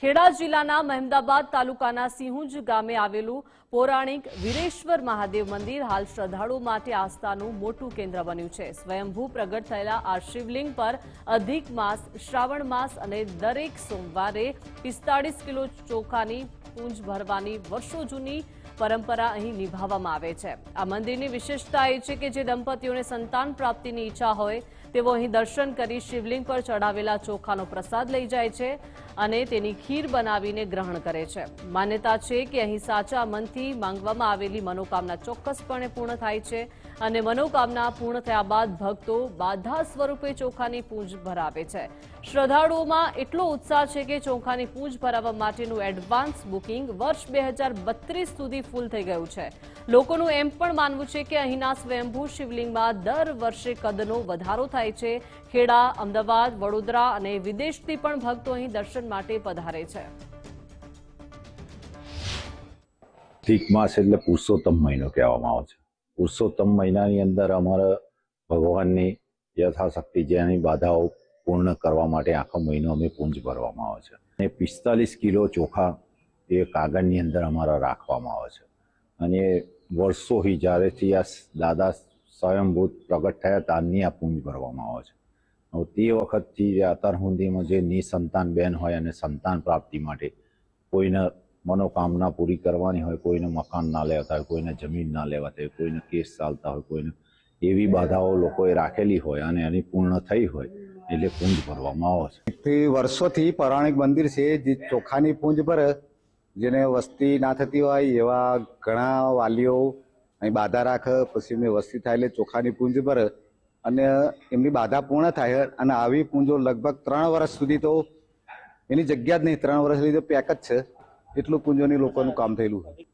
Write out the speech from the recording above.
ખેડા જિલ્લાના મહેમદાબાદ તાલુકાના સિંહુંજ ગામે આવેલું પૌરાણિક વીરેશ્વર મહાદેવ મંદિર હાલ શ્રદ્ધાળુઓ માટે આસ્થાનું મોટું કેન્દ્ર બન્યું છે। સ્વયંભૂ પ્રગટ થયેલા આ શિવલિંગ પર અધિક માસ, શ્રાવણ માસ અને દરેક સોમવારે 45 કિલો ચોખાની પૂંજ ભરવાની વર્ષો જૂની પરંપરા અહીં નિભાવવામાં આવે છે। આ મંદિરની વિશેષતા એ છે કે જે દંપતીઓને સંતાન પ્રાપ્તિની ઈચ્છા હોય તેઓ અહીં દર્શન કરી શિવલિંગ પર ચઢાવેલા ચોખાનો પ્રસાદ લઈ જાય છે અને તેની ખીર બનાવીને ગ્રહણ કરે છે। માન્યતા છે કે અહીં સાચા મનથી માંગવામાં આવેલી મનોકામના ચોક્કસપણે પૂર્ણ થાય છે અને મનોકામના પૂર્ણ થયા બાદ ભક્તો બાધા સ્વરૂપે ચોખાની પૂંજ ભરાવે છે। શ્રદ્ધાળુઓમાં એટલો ઉત્સાહ છે કે ચોખાની પૂંજ ભરાવવા માટેનું એડવાન્સ બુકિંગ વર્ષ 2032 સુધી ફૂલ થઈ ગયું છે। લોકોનું એમ પણ માનવું છે કે અહીંના સ્વયંભૂ શિવલિંગમાં દર વર્ષે કદનો વધારો થાય છે। ખેડા, અમદાવાદ, વડોદરા અને વિદેશથી પણ ભક્તો અહીં દર્શન માટે પધારે છે। કાર્તિક માસ એટલે પુરુષોત્તમ મહિનો કહેવામાં આવે છે। પુરુષોત્તમ મહિનાની અંદર અમારા ભગવાનની યથાશક્તિ જેની બાધાઓ પૂર્ણ કરવા માટે આખો મહિનો અમે પૂંજ ભરવામાં આવે છે અને 45 કિલો ચોખા એ કાગળની અંદર અમારા રાખવામાં આવે છે અને વર્ષોથી જ્યારેથી આ દાદા સ્વયંભૂત પ્રગટ થયા ત્યારની આ પૂંજ ભરવામાં આવે છે। હવે તે વખતથી અત્યાર સુધીમાં જે નિસંતાન બેન હોય અને સંતાન પ્રાપ્તિ માટે કોઈને મનોકામના પૂરી કરવાની હોય, કોઈને મકાન ના લેવાતા હોય, કોઈને જમીન ના લેવાતી હોય, કોઈને કેસ ચાલતા હોય, કોઈને એવી બાધાઓ લોકોએ રાખેલી હોય અને એની પૂર્ણ થઈ હોય એટલે પૂંજ ભરવામાં આવે છે। તે વર્ષોથી પૌરાણિક મંદિર છે જે ચોખાની પૂંજ ભરે, જેને વસ્તી ના થતી હોય એવા ઘણા વાલીઓ અહીં બાધા રાખે, પછી એમની વસ્તી થાય એટલે ચોખાની પૂંજ ભરે અને એમની બાધા પૂર્ણ થાય અને આવી પૂંજો લગભગ 3 વર્ષ સુધી તો એની જગ્યા જ નહીં, 3 વર્ષ સુધી તો પેક જ છે, એટલું પૂંજોની લોકોનું કામ થયેલું છે।